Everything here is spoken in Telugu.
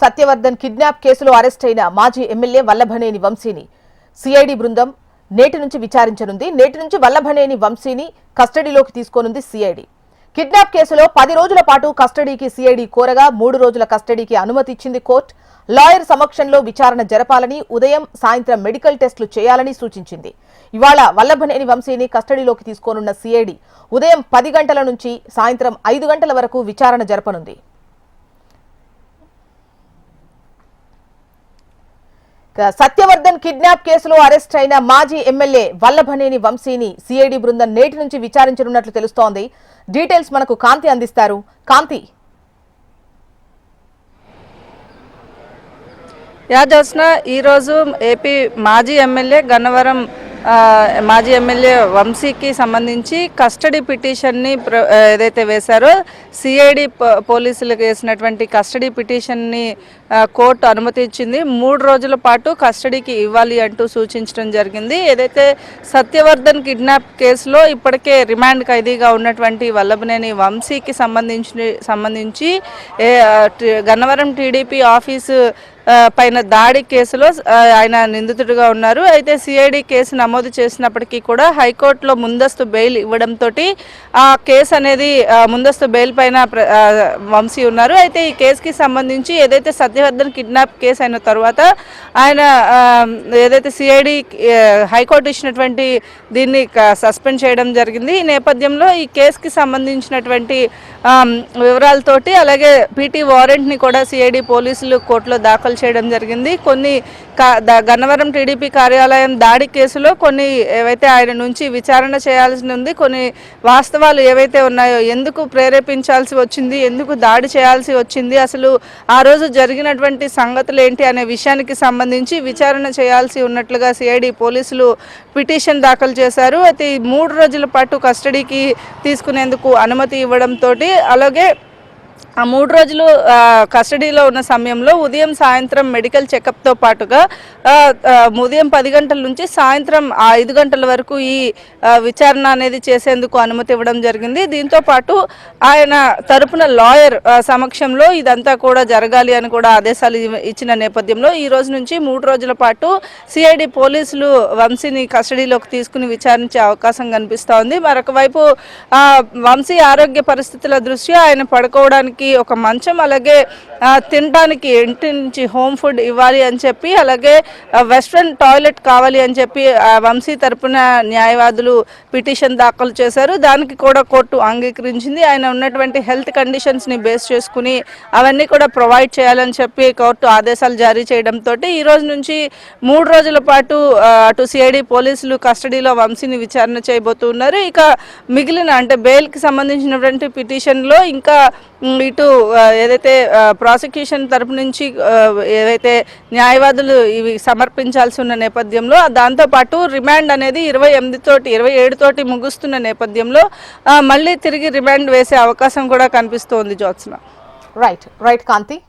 సత్యవర్ధన్ కిడ్నాప్ కేసులో అరెస్ట్ అయిన మాజీ ఎమ్మెల్యే వల్లభనేని వంశీని సిఐడి బృందం నేటి నుంచి విచారించనుంది. నేటి నుంచి వల్లభనేని వంశీని కస్టడీలోకి తీసుకోనుంది సిఐడి. కిడ్నాప్ కేసులో 10 రోజుల పాటు కస్టడీకి సిఐడి కోరగా 3 రోజుల కస్టడీకి అనుమతి ఇచ్చింది కోర్టు. లాయర్ సమక్షంలో విచారణ జరపాలని, ఉదయం సాయంత్రం మెడికల్ టెస్టులు చేయాలని సూచించింది. ఇవాళ వల్లభనేని వంశీని కస్టడీలోకి తీసుకోనున్న సిఐడి ఉదయం 10 గంటల నుంచి సాయంత్రం 5 గంటల వరకు విచారణ జరపనుంది. సత్యవర్ధన్ కిడ్నాప్ కేసులో అరెస్ట్ అయిన మాజీ ఎమ్మెల్యే వల్లభనేని వంశీని సిఐడి బృందం నేటి నుంచి విచారించనున్నట్లు తెలుస్తోంది. డీటెయిల్స్ మనకు కాంతి అందిస్తారు. కాంతి. యాజోస్న ఈరోజు ఏపీ మాజీ ఎమ్మెల్యే గన్నవరం మాజీ ఎమ్మెల్యే వంశీకి సంబంధించి కస్టడీ పిటిషన్ని ఏదైతే వేశారో సిఐడి పోలీసులకు వేసినటువంటి కస్టడీ పిటిషన్ని కోర్టు అనుమతి ఇచ్చింది. 3 రోజుల పాటు కస్టడీకి ఇవ్వాలి అంటూ సూచించడం జరిగింది. ఏదైతే సత్యవర్ధన్ కిడ్నాప్ కేసులో ఇప్పటికే రిమాండ్ ఖైదీగా ఉన్నటువంటి వల్లభనేని వంశీకి సంబంధించి గన్నవరం టీడీపీ ఆఫీసు పైన దాడి కేసులో ఆయన నిందితుడిగా ఉన్నారు. అయితే సిఐడి కేసు నమోదు చేసినప్పటికీ కూడా హైకోర్టులో ముందస్తు బెయిల్ ఇవ్వడంతో ఆ కేసు అనేది ముందస్తు బెయిల్ పైన వంశీ ఉన్నారు. అయితే ఈ కేసుకి సంబంధించి ఏదైతే సత్యవర్ధన్ కిడ్నాప్ కేసు అయిన తర్వాత ఆయన ఏదైతే సిఐడి హైకోర్టు ఇచ్చినటువంటి దీన్ని సస్పెండ్ చేయడం జరిగింది. ఈ నేపథ్యంలో ఈ కేసుకి సంబంధించినటువంటి వివరాలతోటి అలాగే పీటీ వారెంట్ని కూడా సిఐడి పోలీసులు కోర్టులో దాఖలు చేయడం జరిగింది. కొన్ని గన్నవరం టీడీపీ కార్యాలయం దాడి కేసులో కొన్ని ఏవైతే ఆయన నుంచి విచారణ చేయాల్సి ఉంది, కొన్ని వాస్తవాలు ఏవైతే ఉన్నాయో, ఎందుకు ప్రేరేపించాల్సి వచ్చింది, ఎందుకు దాడి చేయాల్సి వచ్చింది, అసలు ఆ రోజు జరిగినటువంటి సంగతులు ఏంటి అనే విషయానికి సంబంధించి విచారణ చేయాల్సి ఉన్నట్లుగా సిఐడి పోలీసులు పిటిషన్ దాఖలు చేశారు. అయితే 3 రోజుల పాటు కస్టడీకి తీసుకునేందుకు అనుమతి ఇవ్వడంతో అలాగే ఆ 3 రోజులు కస్టడీలో ఉన్న సమయంలో ఉదయం సాయంత్రం మెడికల్ చెకప్తో పాటుగా ఉదయం 10 గంటల నుంచి సాయంత్రం 5 గంటల వరకు ఈ విచారణ అనేది చేసేందుకు అనుమతి ఇవ్వడం జరిగింది. దీంతో పాటు ఆయన తరపున లాయర్ సమక్షంలో ఇదంతా కూడా జరగాలి అని కూడా ఆదేశాలు ఇచ్చిన నేపథ్యంలో ఈ రోజు నుంచి 3 రోజుల పాటు సిఐడి పోలీసులు వంశీని కస్టడీలోకి తీసుకుని విచారించే అవకాశం కనిపిస్తూ ఉంది. మరొక వైపు వంశీ ఆరోగ్య పరిస్థితుల దృష్ట్యా ఆయన పడుకోవడానికి ఒక మంచం, అలాగే తినడానికి ఇంటి నుంచి హోమ్ ఫుడ్ ఇవ్వాలి అని చెప్పి, అలాగే వెస్ట్రన్ టాయిలెట్ కావాలి అని చెప్పి వంశీ తరపున న్యాయవాదులు పిటిషన్ దాఖలు చేశారు. దానికి కూడా కోర్టు అంగీకరించింది. ఆయన ఉన్నటువంటి హెల్త్ కండిషన్స్ని బేస్ చేసుకుని అవన్నీ కూడా ప్రొవైడ్ చేయాలని చెప్పి కోర్టు ఆదేశాలు జారీ చేయడంతో ఈ రోజు నుంచి 3 రోజుల పాటు అటు సిఐడి పోలీసులు కస్టడీలో వంశీని విచారణ చేయబోతున్నారు. ఇక మిగిలిన అంటే బెయిల్కి సంబంధించినటువంటి పిటిషన్లో ఇంకా ఇటు ఏదైతే ప్రాసిక్యూషన్ తరపు నుంచి ఏవైతే న్యాయవాదులు ఇవి సమర్పించాల్సి ఉన్న నేపథ్యంలో దాంతోపాటు రిమాండ్ అనేది 27 తోటి ముగుస్తున్న నేపథ్యంలో మళ్ళీ తిరిగి రిమాండ్ వేసే అవకాశం కూడా కనిపిస్తోంది. జ్యోత్స్న. రైట్ కాంతి.